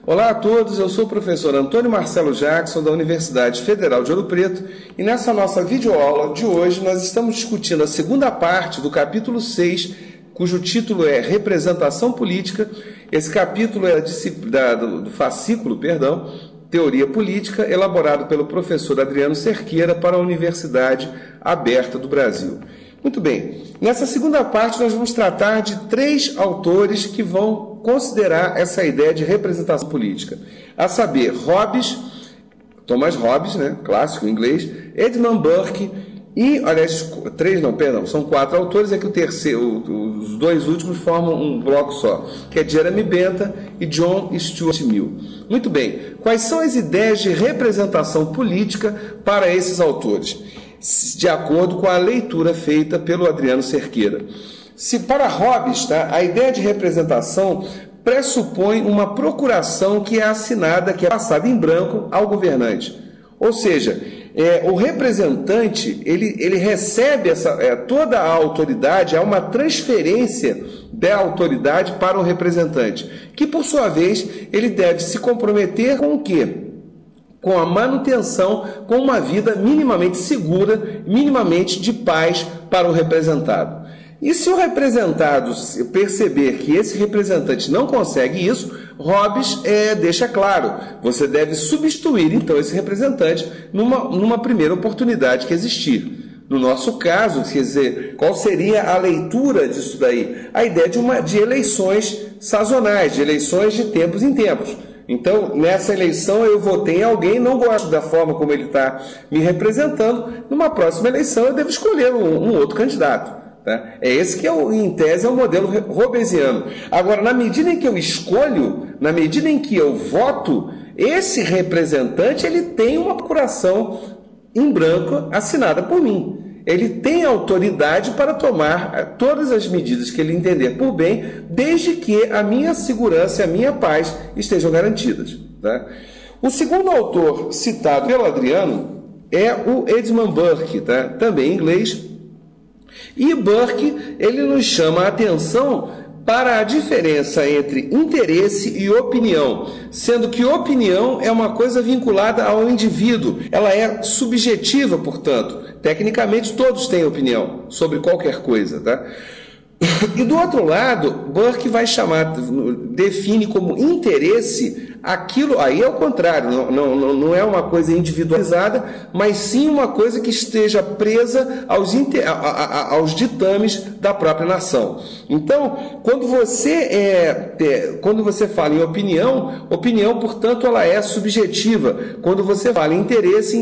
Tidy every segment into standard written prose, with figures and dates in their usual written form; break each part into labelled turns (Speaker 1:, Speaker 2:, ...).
Speaker 1: Olá a todos, eu sou o professor Antônio Marcelo Jackson da Universidade Federal de Ouro Preto e nessa nossa videoaula de hoje nós estamos discutindo a segunda parte do capítulo 6, cujo título é Representação Política. Esse capítulo é do fascículo, Teoria Política, elaborado pelo professor Adriano Cerqueira para a Universidade Aberta do Brasil. Muito bem, nessa segunda parte nós vamos tratar de 3 autores que vão considerar essa ideia de representação política, a saber, Thomas Hobbes, clássico em inglês, Edmund Burke e, são 4 autores, é que os 2 últimos formam um bloco só, que é Jeremy Bentham e John Stuart Mill. Muito bem, quais são as ideias de representação política para esses autores? De acordo com a leitura feita pelo Adriano Cerqueira. Se para Hobbes, a ideia de representação pressupõe uma procuração que é assinada, que é passada em branco ao governante. Ou seja, o representante ele recebe toda a autoridade, há uma transferência da autoridade para o representante, que por sua vez ele deve se comprometer com o quê? Com a manutenção, com uma vida minimamente segura, minimamente de paz para o representado. E se o representado perceber que esse representante não consegue isso, Hobbes deixa claro, você deve substituir então esse representante numa primeira oportunidade que existir. No nosso caso, quer dizer, qual seria a leitura disso daí? A ideia de eleições sazonais, de eleições de tempos em tempos. Então, nessa eleição eu votei em alguém, não gosto da forma como ele está me representando, numa próxima eleição eu devo escolher um outro candidato. Tá? É esse que, em tese, é o modelo hobbesiano. Agora, na medida em que eu escolho, na medida em que eu voto, esse representante ele tem uma procuração em branco assinada por mim. Ele tem autoridade para tomar todas as medidas que ele entender por bem, desde que a minha segurança e a minha paz estejam garantidas. Tá? O segundo autor citado pelo Adriano é o Edmund Burke, também em inglês. E Burke ele nos chama a atenção para a diferença entre interesse e opinião, sendo que opinião é uma coisa vinculada ao indivíduo, ela é subjetiva, portanto. Tecnicamente, todos têm opinião sobre qualquer coisa, tá? E do outro lado, Burke vai define como interesse aquilo, aí é o contrário, não é uma coisa individualizada, mas sim uma coisa que esteja presa aos ditames da própria nação. Então, quando você fala em opinião, portanto, ela é subjetiva. Quando você fala em interesse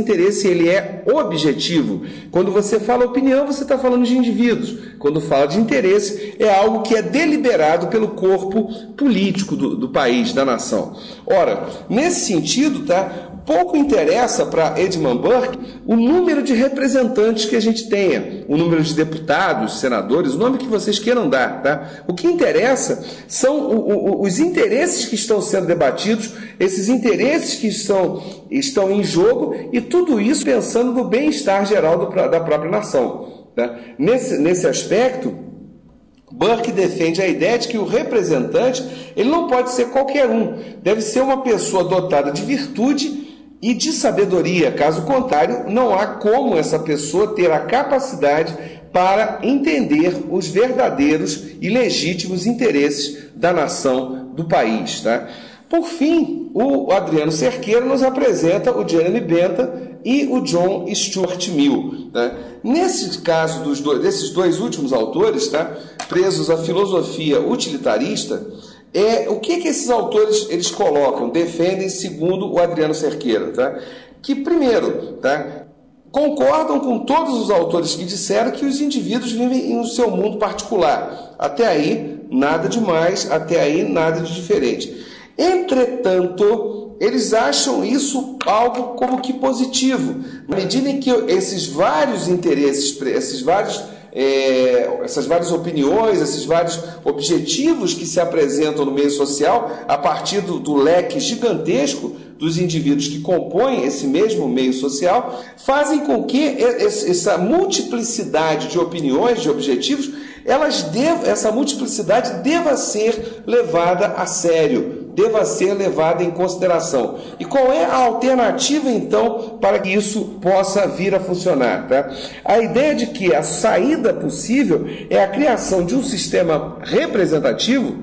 Speaker 1: ele é objetivo. Quando você fala opinião, você está falando de indivíduos. Quando fala de interesse, é algo que é deliberado pelo corpo político do país, da nação. Ora, nesse sentido, pouco interessa para Edmund Burke o número de representantes que a gente tenha, o número de deputados, senadores, o nome que vocês queiram dar. O que interessa são os interesses que estão sendo debatidos, esses interesses que estão em jogo, e tudo isso pensando no bem-estar geral da própria nação. Nesse aspecto, Burke defende a ideia de que o representante ele não pode ser qualquer um, deve ser uma pessoa dotada de virtude e de sabedoria. Caso contrário, não há como essa pessoa ter a capacidade para entender os verdadeiros e legítimos interesses da nação, do país. Por fim, o Adriano Cerqueira nos apresenta o Jeremy Bentham e o John Stuart Mill. Nesse caso desses 2 últimos autores, presos à filosofia utilitarista, o que esses autores eles colocam, defendem segundo o Adriano Cerqueira? Que primeiro, concordam com todos os autores que disseram que os indivíduos vivem em seu mundo particular. Até aí, nada de mais, até aí, nada de diferente. Entretanto, eles acham isso algo como que positivo, na medida em que esses vários interesses, essas várias opiniões, esses vários objetivos que se apresentam no meio social, a partir do leque gigantesco dos indivíduos que compõem esse mesmo meio social, fazem com que essa multiplicidade de opiniões, de objetivos, essa multiplicidade deva ser levada a sério, deva ser levada em consideração. E qual é a alternativa, então, para que isso possa vir a funcionar? Tá? A ideia de que a saída possível é a criação de um sistema representativo,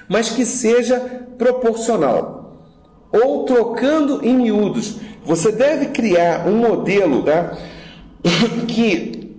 Speaker 1: mas que seja proporcional. Ou, trocando em miúdos, você deve criar um modelo, tá, que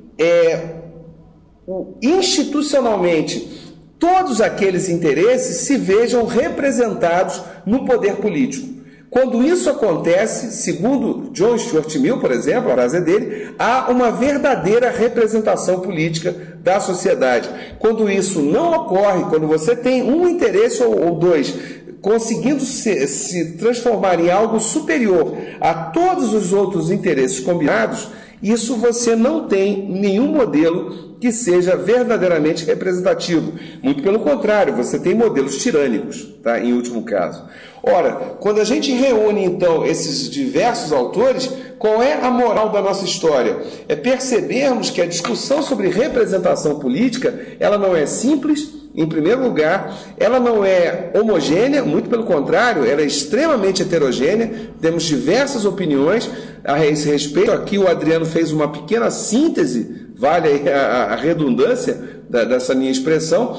Speaker 1: institucionalmente todos aqueles interesses se vejam representados no poder político. Quando isso acontece, segundo John Stuart Mill, por exemplo, a frase dele, há uma verdadeira representação política da sociedade. Quando isso não ocorre, quando você tem um interesse ou dois conseguindo se transformar em algo superior a todos os outros interesses combinados, isso você não tem nenhum modelo que seja verdadeiramente representativo. Muito pelo contrário, você tem modelos tirânicos, tá? Em último caso. Ora, quando a gente reúne, então, esses diversos autores, qual é a moral da nossa história? É percebermos que a discussão sobre representação política, ela não é simples. Em primeiro lugar, ela não é homogênea, muito pelo contrário, ela é extremamente heterogênea, temos diversas opiniões a esse respeito. Aqui o Adriano fez uma pequena síntese, vale aí a redundância dessa minha expressão,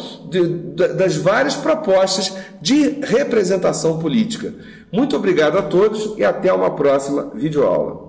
Speaker 1: das várias propostas de representação política. Muito obrigado a todos e até uma próxima videoaula.